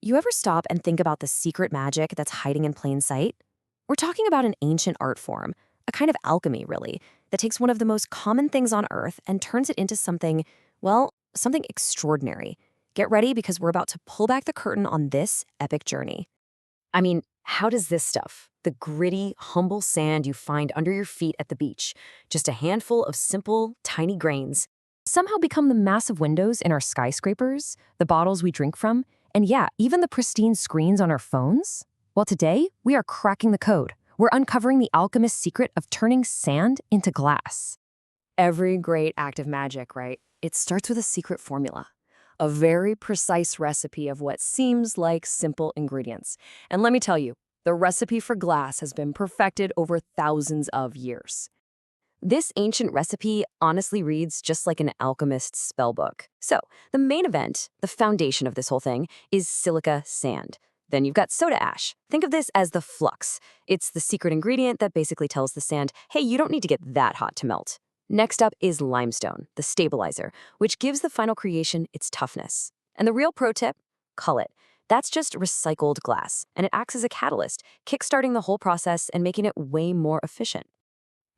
You ever stop and think about the secret magic that's hiding in plain sight? We're talking about an ancient art form, a kind of alchemy, really, that takes one of the most common things on Earth and turns it into something, well, something extraordinary. Get ready because we're about to pull back the curtain on this epic journey. I mean, how does this stuff, the gritty, humble sand you find under your feet at the beach, just a handful of simple, tiny grains, somehow become the massive windows in our skyscrapers, the bottles we drink from, and yeah, even the pristine screens on our phones? Well, today, we are cracking the code. We're uncovering the alchemist's secret of turning sand into glass. Every great act of magic, right? It starts with a secret formula. A very precise recipe of what seems like simple ingredients. And let me tell you, the recipe for glass has been perfected over thousands of years. This ancient recipe honestly reads just like an alchemist's spellbook. So, the main event, the foundation of this whole thing, is silica sand. Then you've got soda ash. Think of this as the flux. It's the secret ingredient that basically tells the sand, hey, you don't need to get that hot to melt. Next up is limestone, the stabilizer, which gives the final creation its toughness. And the real pro tip? Cull it. That's just recycled glass, and it acts as a catalyst, kickstarting the whole process and making it way more efficient.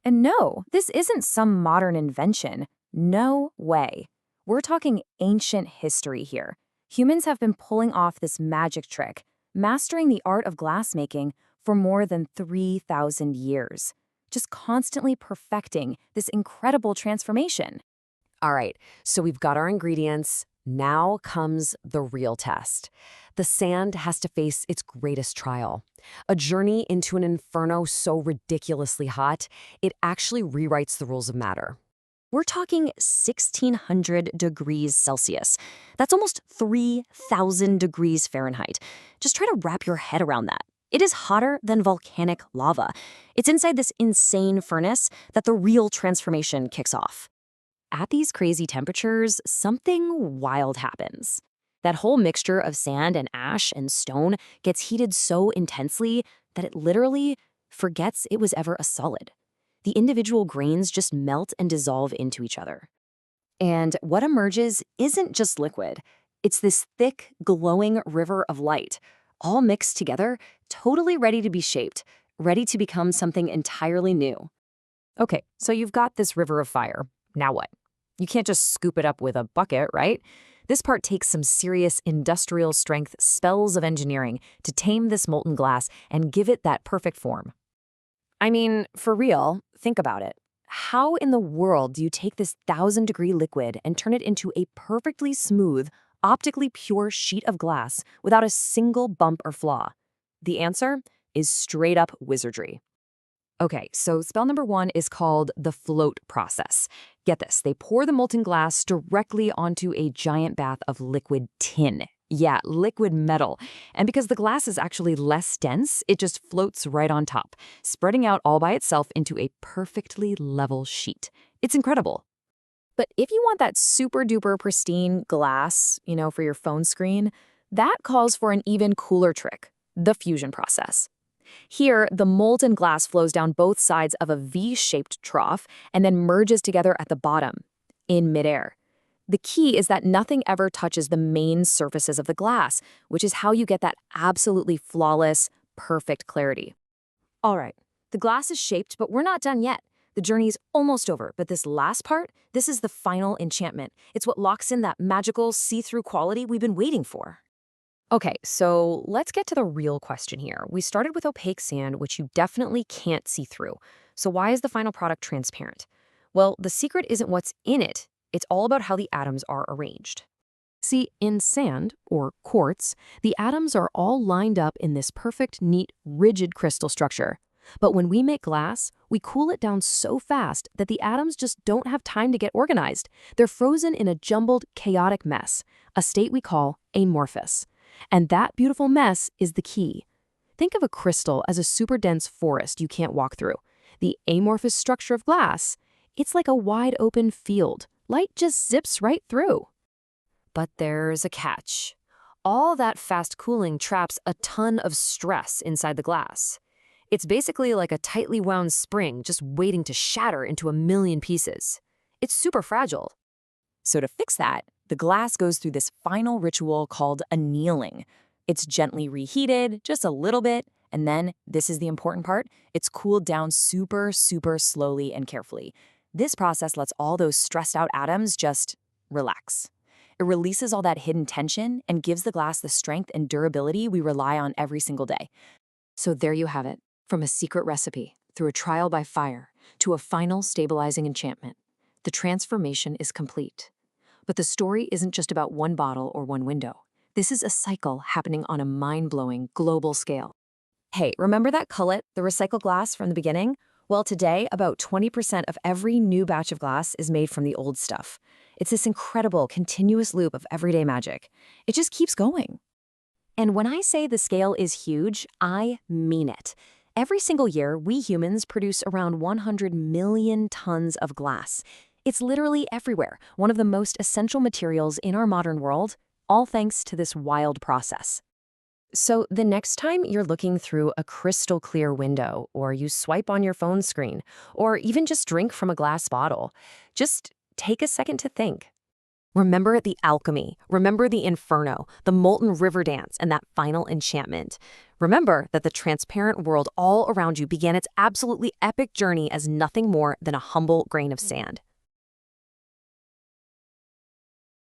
And no, this isn't some modern invention. No way. We're talking ancient history here. Humans have been pulling off this magic trick, mastering the art of glassmaking for more than 3,000 years, just constantly perfecting this incredible transformation. All right, so we've got our ingredients. Now comes the real test. The sand has to face its greatest trial. A journey into an inferno so ridiculously hot, it actually rewrites the rules of matter. We're talking 1,600 degrees Celsius. That's almost 3,000 degrees Fahrenheit. Just try to wrap your head around that. It is hotter than volcanic lava. It's inside this insane furnace that the real transformation kicks off. At these crazy temperatures, something wild happens. That whole mixture of sand and ash and stone gets heated so intensely that it literally forgets it was ever a solid. The individual grains just melt and dissolve into each other. And what emerges isn't just liquid. It's this thick, glowing river of light, all mixed together, totally ready to be shaped, ready to become something entirely new. Okay, so you've got this river of fire. Now what? You can't just scoop it up with a bucket, right? This part takes some serious industrial strength spells of engineering to tame this molten glass and give it that perfect form. I mean, for real, think about it. How in the world do you take this 1,000-degree liquid and turn it into a perfectly smooth, optically pure sheet of glass without a single bump or flaw? The answer is straight-up wizardry. Okay, so spell number 1 is called the float process. Get this, they pour the molten glass directly onto a giant bath of liquid tin. Yeah, liquid metal. And because the glass is actually less dense, it just floats right on top, spreading out all by itself into a perfectly level sheet. It's incredible. But if you want that super duper pristine glass, for your phone screen, that calls for an even cooler trick, the fusion process. Here, the molten glass flows down both sides of a V-shaped trough and then merges together at the bottom, in midair. The key is that nothing ever touches the main surfaces of the glass, which is how you get that absolutely flawless, perfect clarity. All right, the glass is shaped, but we're not done yet. The journey's almost over, but this last part, this is the final enchantment. It's what locks in that magical, see-through quality we've been waiting for. Okay, so let's get to the real question here. We started with opaque sand, which you definitely can't see through. So why is the final product transparent? Well, the secret isn't what's in it. It's all about how the atoms are arranged. See, in sand, or quartz, the atoms are all lined up in this perfect, neat, rigid crystal structure. But when we make glass, we cool it down so fast that the atoms just don't have time to get organized. They're frozen in a jumbled, chaotic mess, a state we call amorphous. And that beautiful mess is the key. Think of a crystal as a super dense forest you can't walk through. The amorphous structure of glass, it's like a wide open field. Light just zips right through. But there's a catch. All that fast cooling traps a ton of stress inside the glass. It's basically like a tightly wound spring just waiting to shatter into a million pieces. It's super fragile. So to fix that, the glass goes through this final ritual called annealing. It's gently reheated, just a little bit, and then, this is the important part, it's cooled down super, super slowly and carefully. This process lets all those stressed out atoms just relax. It releases all that hidden tension and gives the glass the strength and durability we rely on every single day. So there you have it, from a secret recipe, through a trial by fire, to a final stabilizing enchantment. The transformation is complete. But the story isn't just about one bottle or one window. This is a cycle happening on a mind-blowing global scale. Hey, remember that cullet, the recycled glass from the beginning? Well, today, about 20% of every new batch of glass is made from the old stuff. It's this incredible, continuous loop of everyday magic. It just keeps going. And when I say the scale is huge, I mean it. Every single year, we humans produce around 100 million tons of glass. It's literally everywhere, one of the most essential materials in our modern world, all thanks to this wild process. So the next time you're looking through a crystal clear window, or you swipe on your phone screen, or even just drink from a glass bottle, just take a second to think. Remember the alchemy, remember the inferno, the molten river dance, and that final enchantment. Remember that the transparent world all around you began its absolutely epic journey as nothing more than a humble grain of sand.